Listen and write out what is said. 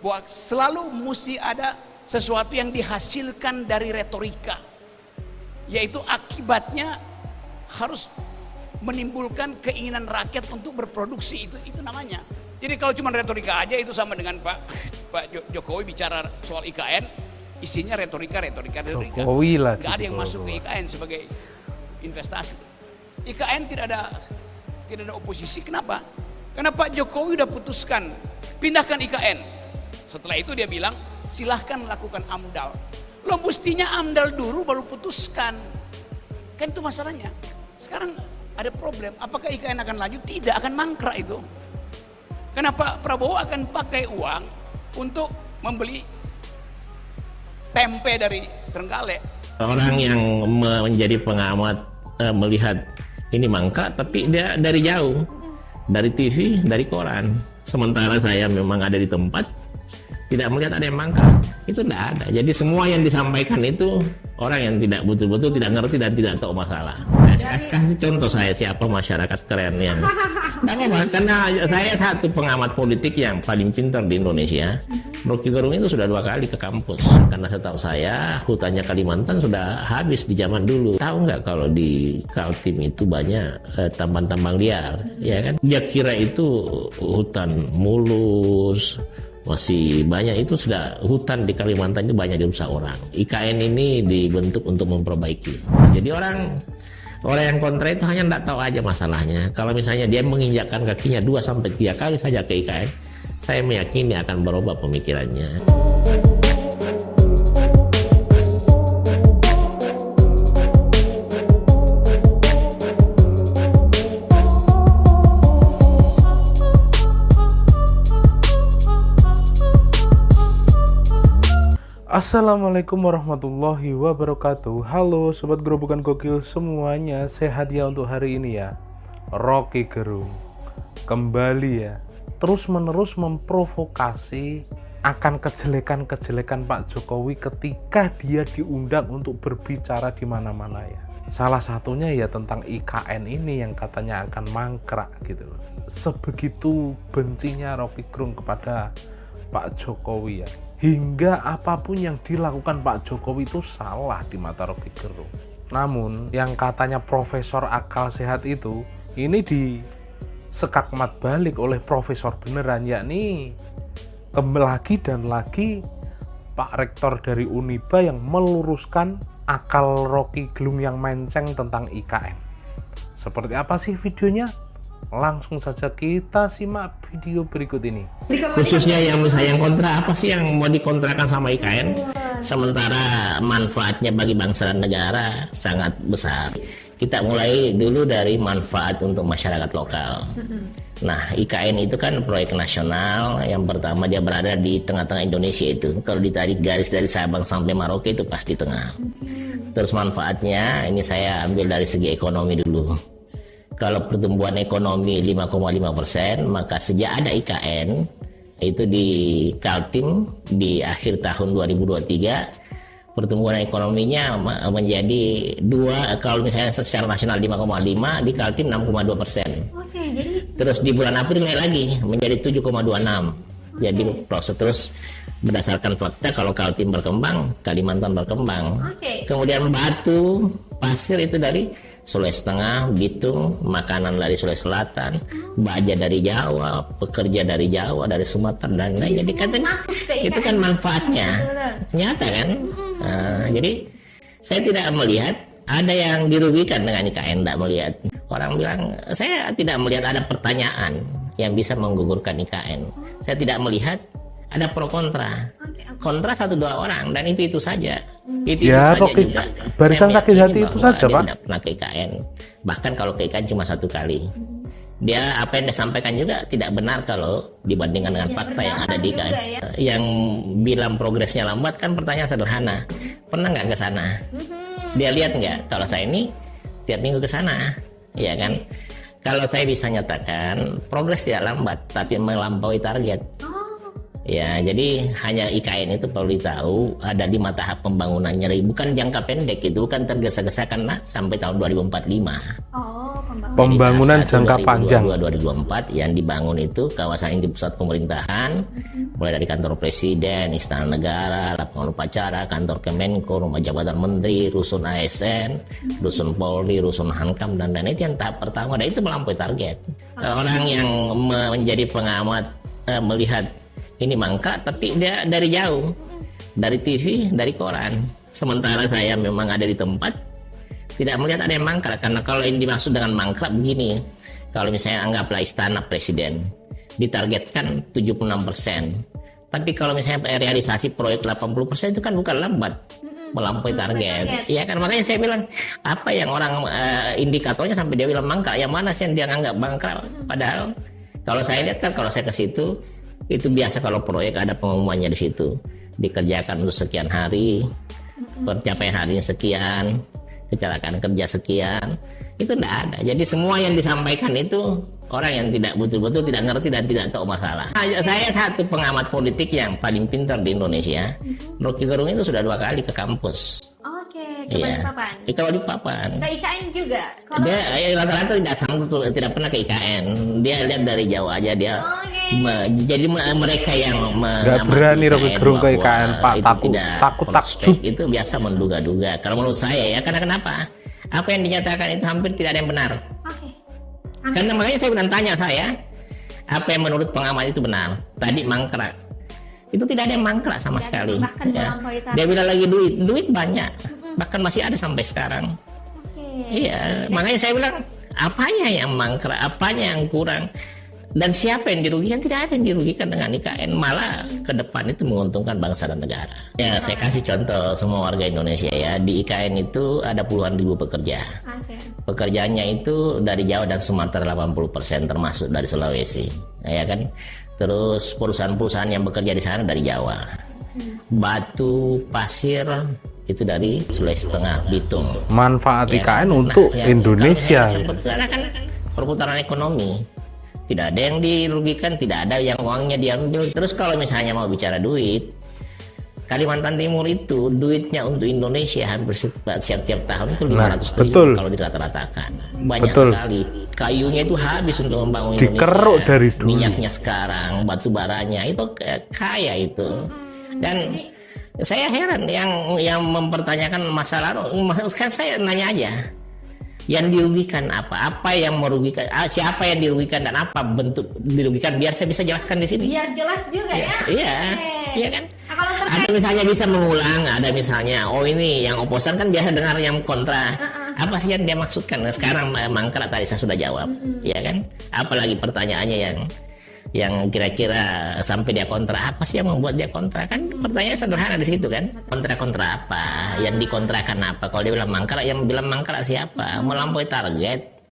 bahwa selalu mesti ada sesuatu yang dihasilkan dari retorika, yaitu akibatnya harus menimbulkan keinginan rakyat untuk berproduksi. Itu namanya. Jadi kalau cuma retorika aja, itu sama dengan Pak Jokowi bicara soal IKN, isinya retorika. Jokowi lah. Gak ada yang masuk ke IKN sebagai investasi. IKN tidak ada oposisi. Kenapa? Karena Pak Jokowi udah putuskan pindahkan IKN. Setelah itu dia bilang silahkan lakukan AMDAL. Lo mestinya AMDAL dulu baru putuskan. Kan itu masalahnya. Sekarang ada problem. Apakah IKN akan lanjut? Tidak, akan mangkrak itu. Kenapa Prabowo akan pakai uang untuk membeli tempe dari Trenggalek? Orang yang menjadi pengamat melihat ini mangkrak, tapi dia dari jauh, dari TV, dari koran. Sementara saya memang ada di tempat, tidak melihat ada yang mangkrak. Itu tidak ada. Jadi semua yang disampaikan itu orang yang tidak betul-betul tidak ngerti dan tidak tahu masalah. Kasih contoh saya siapa masyarakat keren yang karena saya satu pengamat politik yang paling pintar di Indonesia. Rocky Gerung itu sudah 2 kali ke kampus. Karena setahu saya hutannya Kalimantan sudah habis di zaman dulu. Tahu nggak kalau di Kaltim itu banyak tambang-tambang liar, ya kan? Dia kira itu hutan mulus, masih banyak. Itu sudah hutan di Kalimantan itu banyak dirusak orang. IKN ini dibentuk untuk memperbaiki. Jadi orang yang kontra itu hanya tidak tahu aja masalahnya. Kalau misalnya dia menginjakkan kakinya 2-3 kali saja ke IKN, saya meyakini akan berubah pemikirannya. Assalamualaikum warahmatullahi wabarakatuh. Halo Sobat Gerobokan Gokil semuanya, sehat ya untuk hari ini ya. Rocky Gerung kembali ya, terus menerus memprovokasi akan kejelekan-kejelekan Pak Jokowi ketika dia diundang untuk berbicara di mana-mana ya. Salah satunya ya tentang IKN ini yang katanya akan mangkrak gitu loh. Sebegitu bencinya Rocky Gerung kepada Pak Jokowi ya. Hingga apapun yang dilakukan Pak Jokowi itu salah di mata Rocky Gerung. Namun yang katanya profesor akal sehat itu, ini disekakmat balik oleh profesor beneran, yakni lagi dan lagi Pak Rektor dari Uniba yang meluruskan akal Rocky Gerung yang menceng tentang IKN. Seperti apa sih videonya? Langsung saja kita simak video berikut ini. Khususnya yang kontra, apa sih yang mau dikontrakan sama IKN? Sementara manfaatnya bagi bangsa dan negara sangat besar. Kita mulai dulu dari manfaat untuk masyarakat lokal. Nah, IKN itu kan proyek nasional. Yang pertama dia berada di tengah-tengah Indonesia itu. Kalau ditarik garis dari Sabang sampai Merauke itu pasti tengah. Terus manfaatnya ini saya ambil dari segi ekonomi dulu. Kalau pertumbuhan ekonomi 5,5%, maka sejak ada IKN itu di Kaltim di akhir tahun 2023 pertumbuhan ekonominya menjadi 2, kalau misalnya secara nasional 5,5, di Kaltim 6,2%. Terus di bulan April naik lagi menjadi 7,26. Jadi proses terus berdasarkan fakta kalau Kaltim berkembang, Kalimantan berkembang. Kemudian batu, pasir itu dari Sulawesi Tengah, Bitung, makanan dari Sulawesi Selatan, baja dari Jawa, pekerja dari Jawa, dari Sumatera dan lain. Jadi katanya itu kan manfaatnya nyata kan. Jadi saya tidak melihat ada yang dirugikan dengan IKN, tidak melihat. Orang bilang saya tidak melihat ada pertanyaan yang bisa menggugurkan IKN. Saya tidak melihat ada pro kontra. Kontra 1-2 orang dan itu saja. Itu ya, saja juga. Barisan sakit hati itu saja, Pak. Tidak pernah ke IKN. Bahkan kalau ke IKN cuma 1 kali. Dia apa yang disampaikan juga tidak benar kalau dibandingkan dengan fakta yang ada di IKN. Yang bilang progresnya lambat kan pertanyaan sederhana. Pernah nggak ke sana? Dia lihat nggak? Kalau saya ini tiap minggu ke sana, ya kan? Kalau saya bisa nyatakan progres tidak lambat, tapi melampaui target. Ya, jadi hanya IKN itu perlu ditahu ada 5 tahap pembangunannya, bukan jangka pendek, itu bukan tergesa-gesa karena sampai tahun 2045. Pembangunan Jadi tahap jangka 1 panjang. 2022-2024 yang dibangun itu kawasan inti pusat pemerintahan, mulai dari kantor presiden, istana negara, lapangan upacara, kantor Kemenko, rumah jabatan menteri, rusun ASN, rusun Polri, rusun Hankam, dan lain-lain. Itu yang tahap pertama, dan itu melampaui target. Orang yang menjadi pengamat melihat ini mangkrak, tapi dia dari jauh, dari TV, dari koran. Sementara saya memang ada di tempat, tidak melihat ada yang mangkrak. Karena kalau yang dimaksud dengan mangkrak begini, kalau misalnya anggaplah istana presiden ditargetkan 76%, tapi kalau misalnya realisasi proyek 80% itu kan bukan lambat, melampaui target. Iya kan, makanya saya bilang apa yang orang indikatornya sampai dia bilang mangkrak, yang mana sih yang dia anggap mangkrak? Padahal kalau saya lihat kan, kalau saya ke situ itu biasa, kalau proyek ada pengumumannya di situ, dikerjakan untuk sekian hari, pencapaian harinya sekian, kecelakaan kerja sekian, itu tidak ada. Jadi semua yang disampaikan itu orang yang tidak betul-betul tidak ngerti dan tidak tahu masalah. Saya satu pengamat politik yang paling pintar di Indonesia. Rocky Gerung itu sudah 2 kali ke kampus. Oke, ke Balikpapan. Ke Balikpapan. Ke IKN juga. Dia rata-rata tidak sanggup, tidak pernah ke IKN. Dia lihat dari jauh aja dia. Jadi mereka yang nggak berani Rocky Gerung ke IKN, Pak. Takut itu biasa menduga-duga. Kalau menurut saya ya, karena kenapa? Apa yang dinyatakan itu hampir tidak ada yang benar. Oke. Karena makanya saya bilang, tanya saya, apa yang menurut pengamat itu benar? Tadi mangkrak. Itu tidak ada yang mangkrak sama sekali. Bahkan Ya. melampaui target. Dia bilang lagi duit banyak. Bahkan masih ada sampai sekarang. Iya, makanya saya bilang, apanya yang mangkrak, apanya yang kurang, dan siapa yang dirugikan? Tidak ada yang dirugikan dengan IKN, malah ke depan itu menguntungkan bangsa dan negara. Ya, saya kasih contoh semua warga Indonesia ya, di IKN itu ada puluhan ribu pekerja. Oke. Pekerjaannya itu dari Jawa dan Sumatera 80%, termasuk dari Sulawesi, ya kan? Terus perusahaan-perusahaan yang bekerja di sana dari Jawa. Batu, pasir itu dari Sulawesi Tengah, Bitung. Manfaat Ya, IKN untuk Indonesia. Sebetulnya kan perputaran ekonomi. Tidak ada yang dirugikan, tidak ada yang uangnya diambil. Terus kalau misalnya mau bicara duit, Kalimantan Timur itu duitnya untuk Indonesia hampir setiap tahun itu 500 triliun kalau dirata-ratakan. Banyak sekali. Kayunya itu habis untuk membangun Dikeruk Indonesia. dari dulu. Minyaknya sekarang, batu baranya itu kaya itu. Dan saya heran yang mempertanyakan masalah, kan saya nanya aja. Yang dirugikan apa yang merugikan, siapa yang dirugikan dan apa bentuk dirugikan, biar saya bisa jelaskan di sini. Biar jelas juga ya. Iya kan. Nah, kalau Ada misalnya bisa mengulang, ada misalnya ini yang oposan kan biasa dengar yang kontra. Apa sih yang dia maksudkan? Nah, sekarang mangkrak tadi saya sudah jawab, ya kan. Apalagi pertanyaannya yang kira-kira sampai dia kontra, apa sih yang membuat dia kontra? Kan pertanyaan sederhana di situ kan. Kontra apa? Yang dikontrakan apa? Kalau dia bilang mangkrak, yang bilang mangkrak siapa? Melampaui target.